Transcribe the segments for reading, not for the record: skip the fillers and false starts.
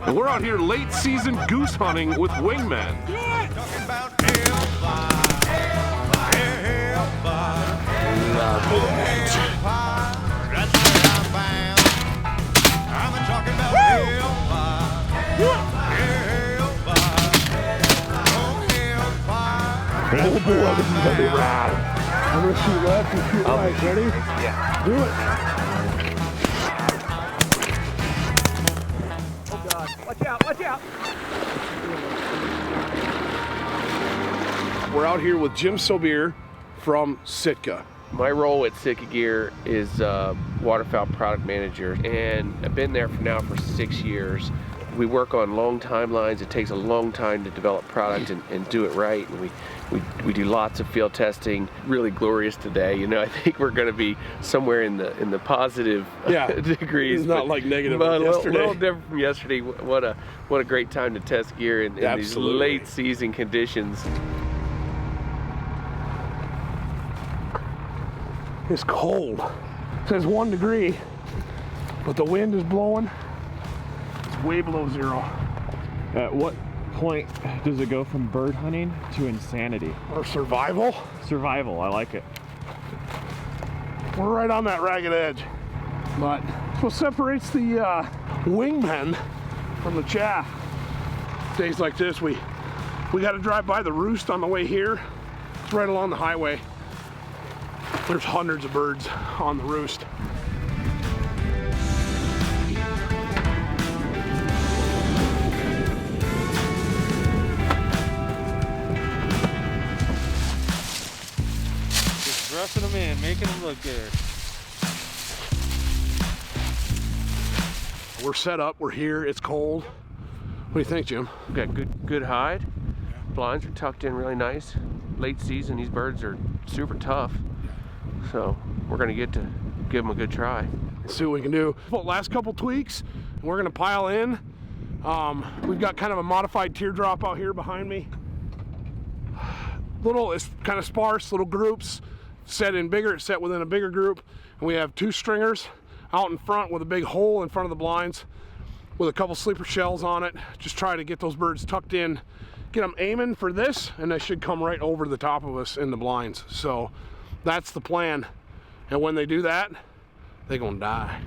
And we're out here late season goose hunting with Wingmen. Oh boy, this is gonna be rad. I'm gonna shoot left and shoot right. Ready? Yeah. Do it. Oh God, watch out, watch out. We're out here with Jim Saubier from Sitka. My role at Sitka Gear is waterfowl product manager, and I've been there now for 6 years. We work on long timelines. It takes a long time to develop product and do it right. And we do lots of field testing. Really glorious today. You know, I think we're going to be somewhere in the positive degrees. It's not like negative but yesterday. A little different from yesterday. What a great time to test gear in these late season conditions. It's cold. It says 1 degree, but the wind is blowing. It's way below zero. At what point does it go from bird hunting to insanity? Or survival. Survival, I like it. We're right on that ragged edge. But what separates the wingmen from the chaff? Days like this, we got to drive by the roost on the way here. It's right along the highway. There's hundreds of birds on the roost. Just dressing them in, making them look good. We're set up, we're here, it's cold. What do you think, Jim? We've got good hide. Blinds are tucked in really nice. Late season, these birds are super tough. So we're gonna get to give them a good try. Let's see what we can do. Last couple tweaks, and we're gonna pile in. We've got kind of a modified teardrop out here behind me. It's kind of sparse, little groups. It's set within a bigger group. And we have 2 stringers out in front with a big hole in front of the blinds with a couple sleeper shells on it. Just try to get those birds tucked in, get them aiming for this, and they should come right over the top of us in the blinds. So that's the plan. And when they do that, they're gonna die.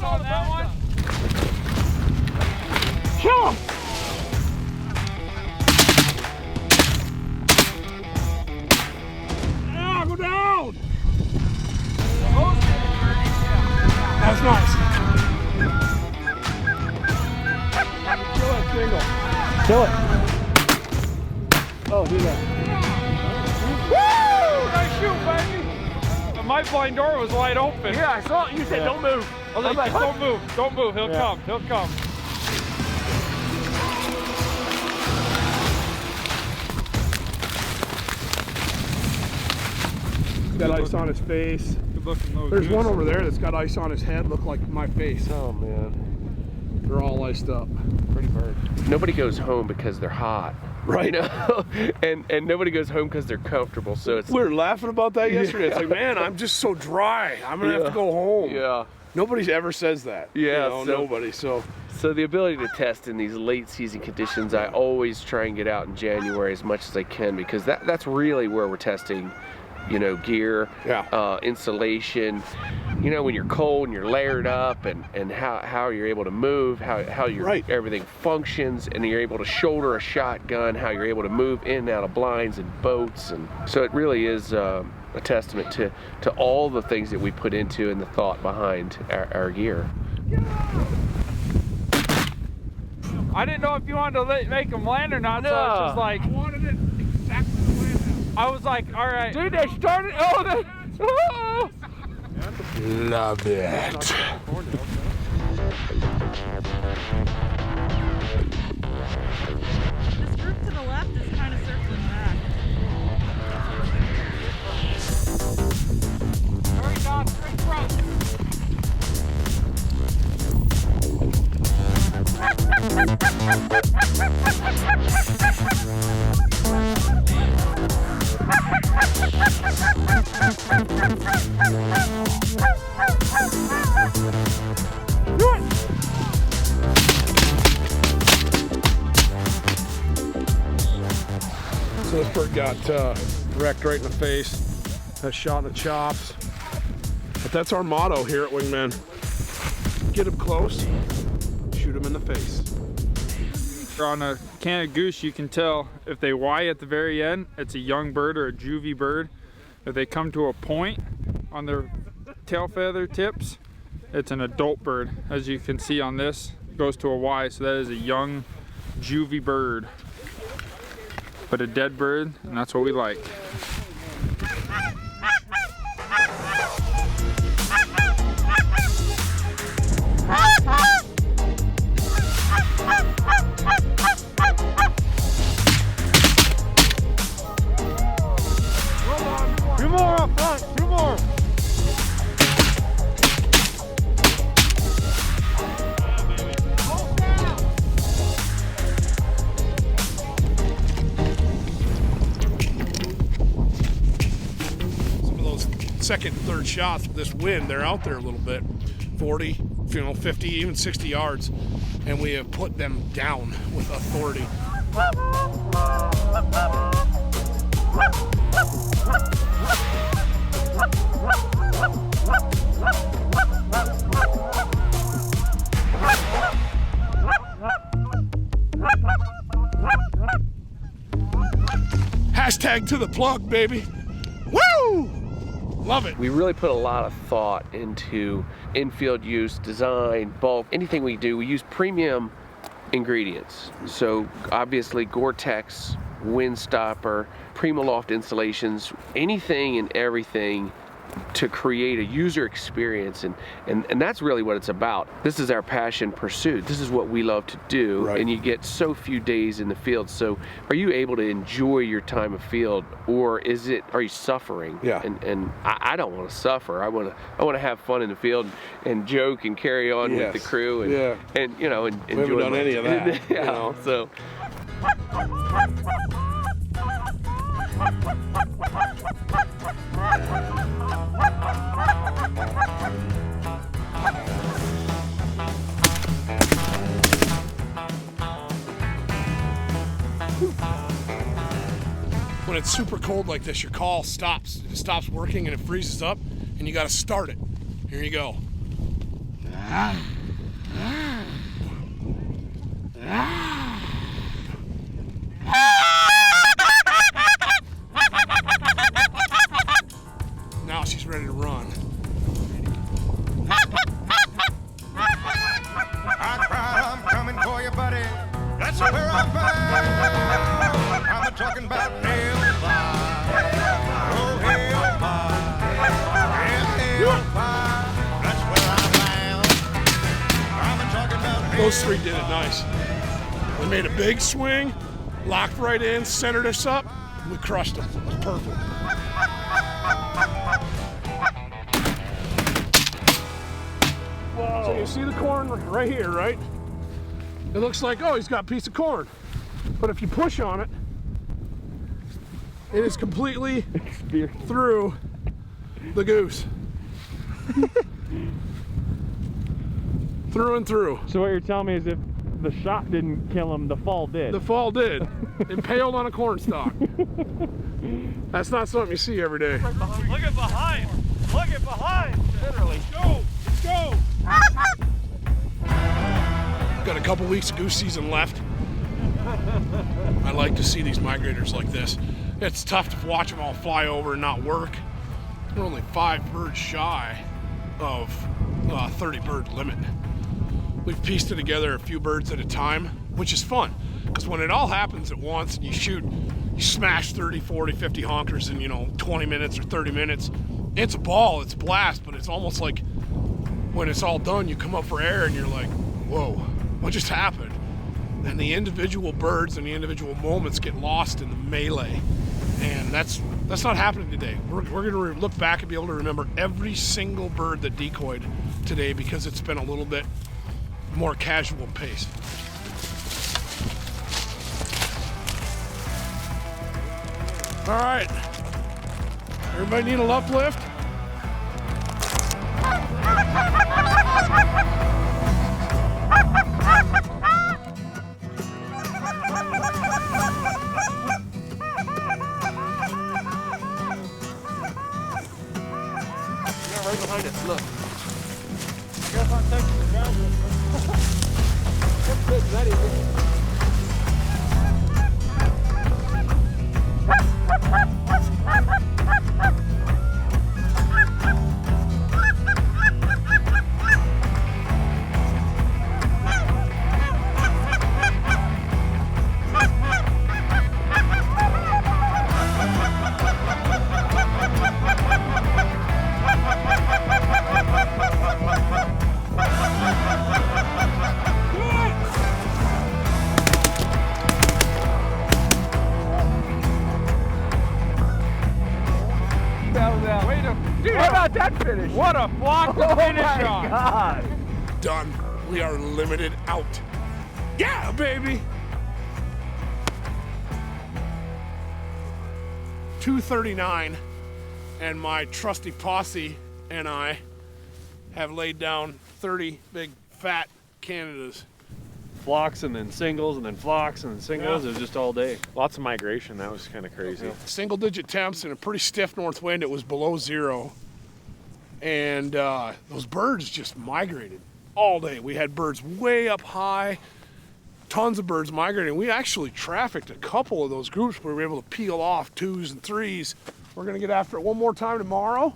On that one. Kill him! Ah, go down! That's nice. Kill that single. Kill it. Oh, do that. Woo! Nice shoot, baby. My blind door was wide open. Yeah, I saw it. You said don't move. I was like, don't move, don't move. He'll come, he'll come. He's got ice on his face. There's one over there that's got ice on his head, look like my face. Oh man. They're all iced up. Pretty bird. Nobody goes home because they're hot. Right. You know? and nobody goes home because they're comfortable. So it's We were laughing about that yesterday. It's like, man, I'm just so dry. I'm gonna have to go home. Yeah. Nobody ever says that. Yeah, You know, nobody. So the ability to test in these late season conditions, I always try and get out in January as much as I can, because that's really where we're testing, you know, gear, insulation, you know, when you're cold and you're layered up, and how you're able to move, how your everything functions, and you're able to shoulder a shotgun, how you're able to move in and out of blinds and boats. And so it really is a testament to all the things that we put into and the thought behind our gear. I didn't know if you wanted to make them land or not, so I was just like, I wanted it exactly the way it is. I was like, all right. Dude, they started, Love it. This group to the left is kind of circling So this bird got wrecked right in the face. That shot in the chops. But that's our motto here at Wingmen. Get him close, shoot him in the face. On a Canada goose, you can tell if they Y at the very end, it's a young bird or a juvie bird. If they come to a point on their tail feather tips, it's an adult bird. As you can see on this, it goes to a Y, so that is a young juvie bird. But a dead bird, and that's what we like. Two more up front, two more. Some of those second and third shots with this wind, they're out there a little bit, 40, 50, even 60 yards, and we have put them down with authority. Hashtag to the plug, baby. Woo! Love it. We really put a lot of thought into infield use, design, bulk, anything we do. We use premium ingredients. So obviously Gore-Tex, Windstopper, Primaloft installations, anything and everything to create a user experience, and that's really what it's about. This is our passion pursuit. This is what we love to do, right. And you get so few days in the field. So are you able to enjoy your time of field, or are you suffering? Yeah. And I don't want to suffer. I want to have fun in the field and joke and carry on with the crew and you know, and we haven't done any of that. Yeah, you know? So. When it's super cold like this, your call stops. It stops working and it freezes up, and you got to start it. Here you go. Now she's ready to run. I cried, I'm coming for you, buddy. That's where I'm bound. I'm talking about hellfire. Oh, hellfire. Hellfire. That's where I'm bound. I'm talking about Those three did it nice. We made a big swing, locked right in, centered us up, and we crushed them. It was perfect. Whoa. So you see the corn right here, right? It looks like, oh, he's got a piece of corn. But if you push on it, it is completely through the goose. Through and through. So what you're telling me is if the shot didn't kill him, the fall did. The fall did. Impaled on a cornstalk. That's not something you see every day. Look at behind. Look at behind. Literally. Go. Let's go. Got a couple weeks of goose season left. I like to see these migrators like this. It's tough to watch them all fly over and not work. We're only 5 birds shy of 30 bird limit. We've pieced it together a few birds at a time, which is fun, because when it all happens at once and you smash 30, 40, 50 honkers in 20 minutes or 30 minutes, it's a ball, it's a blast, but it's almost like when it's all done, you come up for air and you're like, whoa, what just happened? And the individual birds and the individual moments get lost in the melee. And that's not happening today. We're going to look back and be able to remember every single bird that decoyed today, because it's been a little bit more casual pace. All right, everybody need a uplift? right behind us. Look. I guess I'm taking the ground. That's good. That is it. How about that finish? What a block to finish on. God. Done. We are limited out. Yeah, baby. 2:39, and my trusty posse and I have laid down 30 big fat Canadas. Flocks and then singles and then flocks and then singles. Yeah. It was just all day. Lots of migration. That was kind of crazy. Single digit temps and a pretty stiff north wind. It was below zero. And those birds just migrated all day. We had birds way up high, tons of birds migrating. We actually trafficked a couple of those groups. We were able to peel off 2s and 3s. We're gonna get after it one more time tomorrow.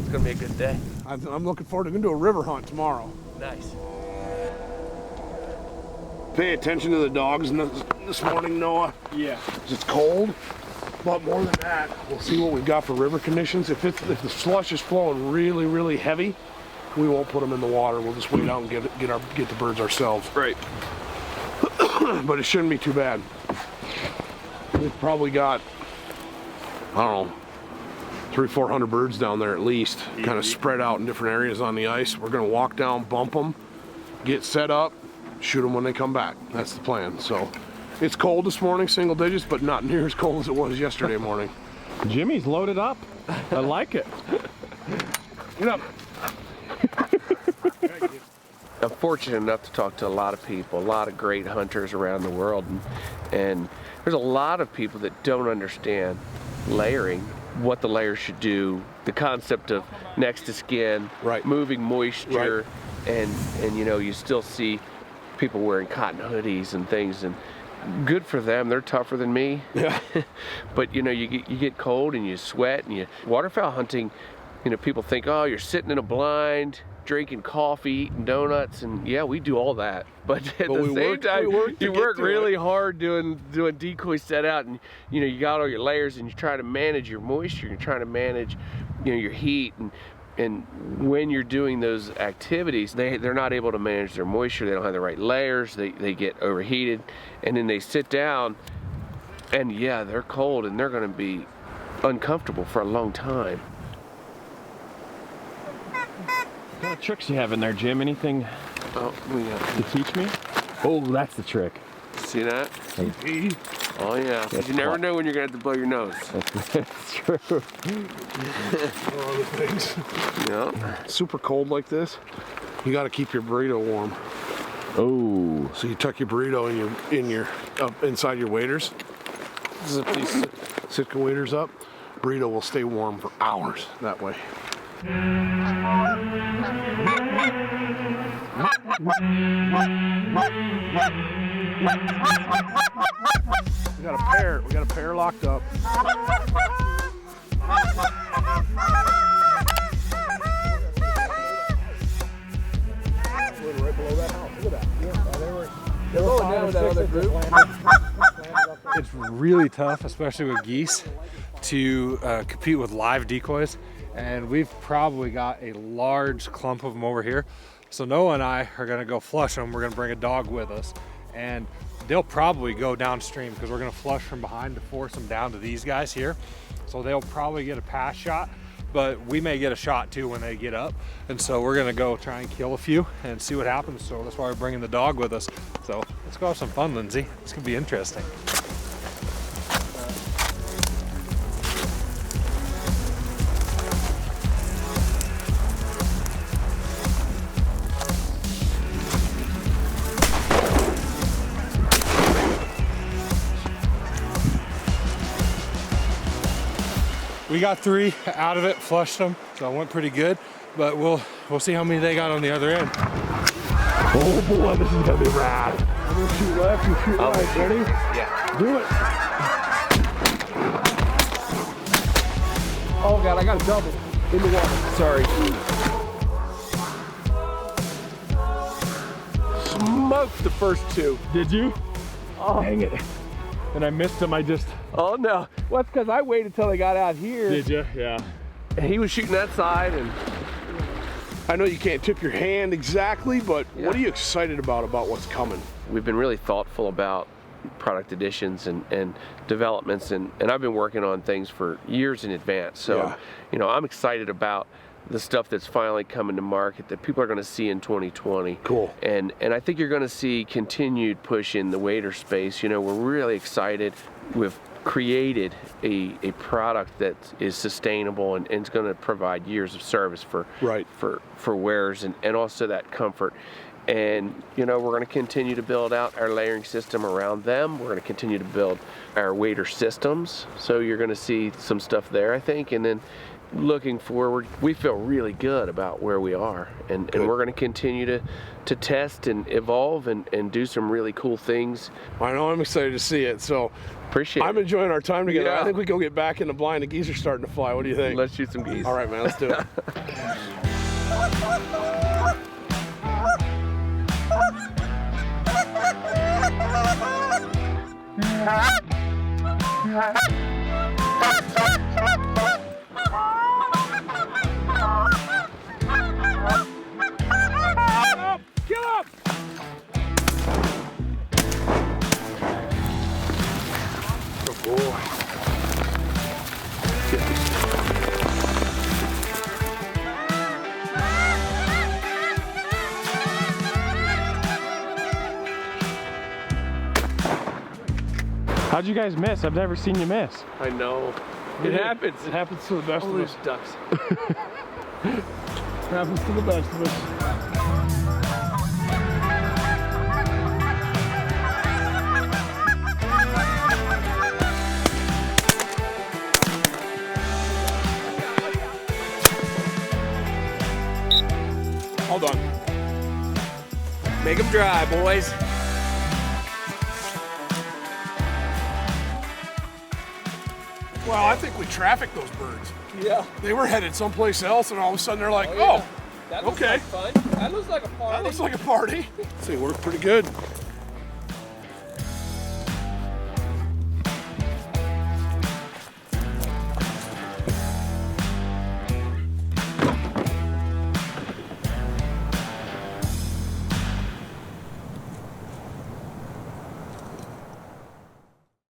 It's gonna be a good day. I'm looking forward to going to do a river hunt tomorrow. Nice. Pay attention to the dogs this morning, Noah. Yeah. 'Cause it's cold. But more than that, we'll see what we've got for river conditions. If the slush is flowing really, really heavy, we won't put them in the water. We'll just wait out and get the birds ourselves. Right. But it shouldn't be too bad. We've probably got, I don't know, 300-400 birds down there at least, kind of spread out in different areas on the ice. We're gonna walk down, bump them, get set up, shoot them when they come back. That's the plan. So. It's cold this morning, single digits, but not near as cold as it was yesterday morning. Jimmy's loaded up. I like it. Get up. I'm fortunate enough to talk to a lot of people, a lot of great hunters around the world, and there's a lot of people that don't understand layering, what the layers should do, the concept of next to skin, right, moving moisture, right, and you know, you still see people wearing cotton hoodies and things, and good for them. They're tougher than me. Yeah. But you know, you get cold and you sweat, and waterfowl hunting, you know, people think, oh, you're sitting in a blind, drinking coffee, eating donuts, and yeah, we do all that. But at the same time, you work really hard doing decoy set out, and you know, you got all your layers, and you're trying to manage your moisture, you're trying to manage, you know, your heat, and when you're doing those activities, they're not able to manage their moisture. They don't have the right layers. They get overheated, and then they sit down, and yeah, they're cold, and they're going to be uncomfortable for a long time. What kind of tricks you have in there, Jim? Anything to teach me? Oh, that's the trick. See that? Oh yeah. You never know when you're gonna have to blow your nose. That's true. Other things. Yeah. Super cold like this, you got to keep your burrito warm. Oh. So you tuck your burrito inside your waders. Zip these Sitka waders up. Burrito will stay warm for hours that way. We got a pair locked up. Right below that house. Look at that. Yeah, they were down with that other group. It's really tough, especially with geese, to compete with live decoys. And we've probably got a large clump of them over here. So Noah and I are gonna go flush them. We're gonna bring a dog with us, and they'll probably go downstream because we're gonna flush from behind to force them down to these guys here. So they'll probably get a pass shot, but we may get a shot too when they get up. And so we're gonna go try and kill a few and see what happens. So that's why we're bringing the dog with us. So let's go have some fun, Lindsay. This could be interesting. We got 3 out of it, flushed them, so it went pretty good. But we'll see how many they got on the other end. Oh boy, this is gonna be rad. I'm gonna shoot left, you shoot right. Ready? Yeah. Do it. Oh God, I got a double in the water. Sorry. Smoked the first 2. Did you? Oh, dang it. And I missed him, I just... Oh no. Well, that's because I waited till they got out here. Did you? Yeah. And he was shooting that side, and I know you can't tip your hand exactly, but what are you excited about what's coming? We've been really thoughtful about product additions and developments, and I've been working on things for years in advance. So, you know, I'm excited about the stuff that's finally coming to market that people are going to see in 2020. Cool. And I think you're going to see continued push in the wader space. You know, we're really excited. We've created a product that is sustainable and is going to provide years of service for wearers and also that comfort. And you know, we're going to continue to build out our layering system around them. We're going to continue to build our wader systems. So you're going to see some stuff there, I think. And then looking forward, we feel really good about where we are, and we're going to continue to test and evolve and do some really cool things. I know, I'm excited to see it. So appreciate I'm enjoying our time together. I think we go get back in the blind. The geese are starting to fly. What do you think? Let's shoot some geese. All right, man, let's do it. How'd you guys miss? I've never seen you miss. I know. It happens. It happens to the best of us. Ducks. It happens to the best of us. Hold on. Make them dry, boys. Well, I think we trafficked those birds. Yeah. They were headed someplace else, and all of a sudden they're like, That looks okay. like fun. That looks like a party. That looks like a party. So it worked pretty good.